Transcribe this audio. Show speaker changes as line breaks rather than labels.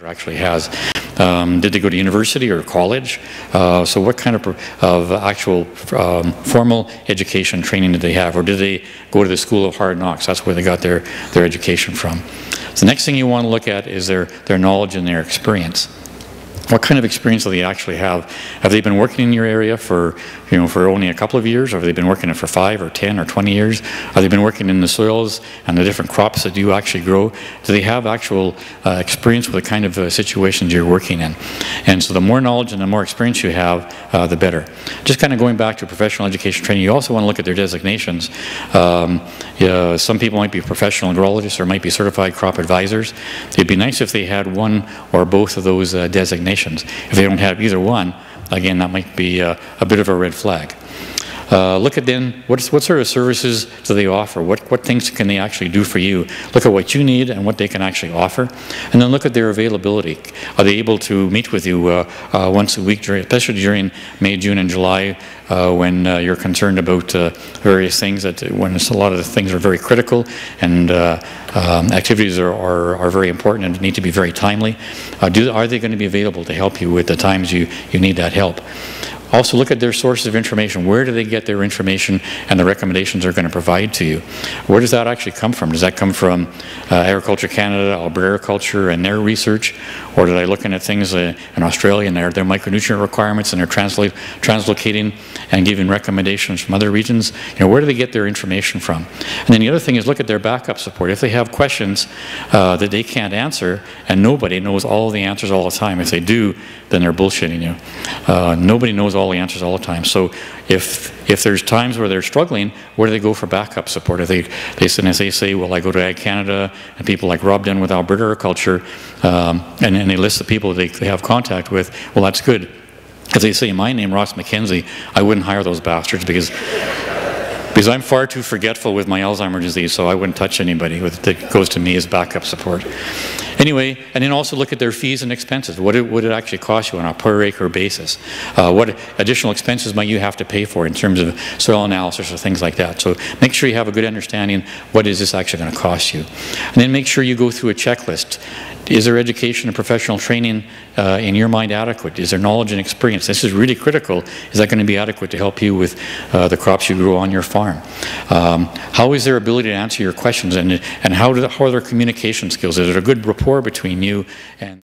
actually has. Did they go to university or college? So what kind of actual formal education training did they have? Or did they go to the School of Hard Knocks? That's where they got their education from. So the next thing you want to look at is their knowledge and their experience. What kind of experience do they actually have? Have they been working in your area for only a couple of years, or have they been working it for 5 or 10 or 20 years? Have they been working in the soils and the different crops that you actually grow? Do they have actual experience with the kind of situations you're working in? And so the more knowledge and the more experience you have, the better. Just kind of going back to professional education training, you also want to look at their designations. Some people might be professional agrologists or might be certified crop advisors. It'd be nice if they had one or both of those designations. If they don't have either one, again, that might be a bit of a red flag. Look at then, what sort of services do they offer? What things can they actually do for you? Look at what you need and what they can actually offer. And then look at their availability. Are they able to meet with you once a week, especially during May, June, and July, when you're concerned about various things, when a lot of the things are very critical and activities are very important and need to be very timely? Are they going to be available to help you with the times you need that help? Also look at their sources of information. Where do they get their information and the recommendations they're going to provide to you? Where does that actually come from? Does that come from Agriculture Canada, Alberta Agriculture and their research? Or are they looking at things in Australia and their micronutrient requirements and they're translocating and giving recommendations from other regions? Where do they get their information from? And then the other thing is look at their backup support. If they have questions that they can't answer and nobody knows all the answers all the time, if they do, then they're bullshitting you. Nobody knows all the answers all the time. So if there's times where they're struggling, where do they go for backup support? If they say, well, I go to Ag Canada and people like Rob Dunn with Alberta Agriculture, and they list the people they have contact with, well, that's good. If they say my name, Ross McKenzie, I wouldn't hire those bastards because I'm far too forgetful with my Alzheimer's disease, so I wouldn't touch anybody that goes to me as backup support. Anyway, and then also look at their fees and expenses. What would it actually cost you on a per acre basis? What additional expenses might you have to pay for in terms of soil analysis or things like that? So make sure you have a good understanding, what is this actually going to cost you? And then make sure you go through a checklist. Is their education and professional training in your mind adequate? Is their knowledge and experience? This is really critical. Is that going to be adequate to help you with the crops you grow on your farm? How is their ability to answer your questions, and how are their communication skills? Is there a good rapport between you and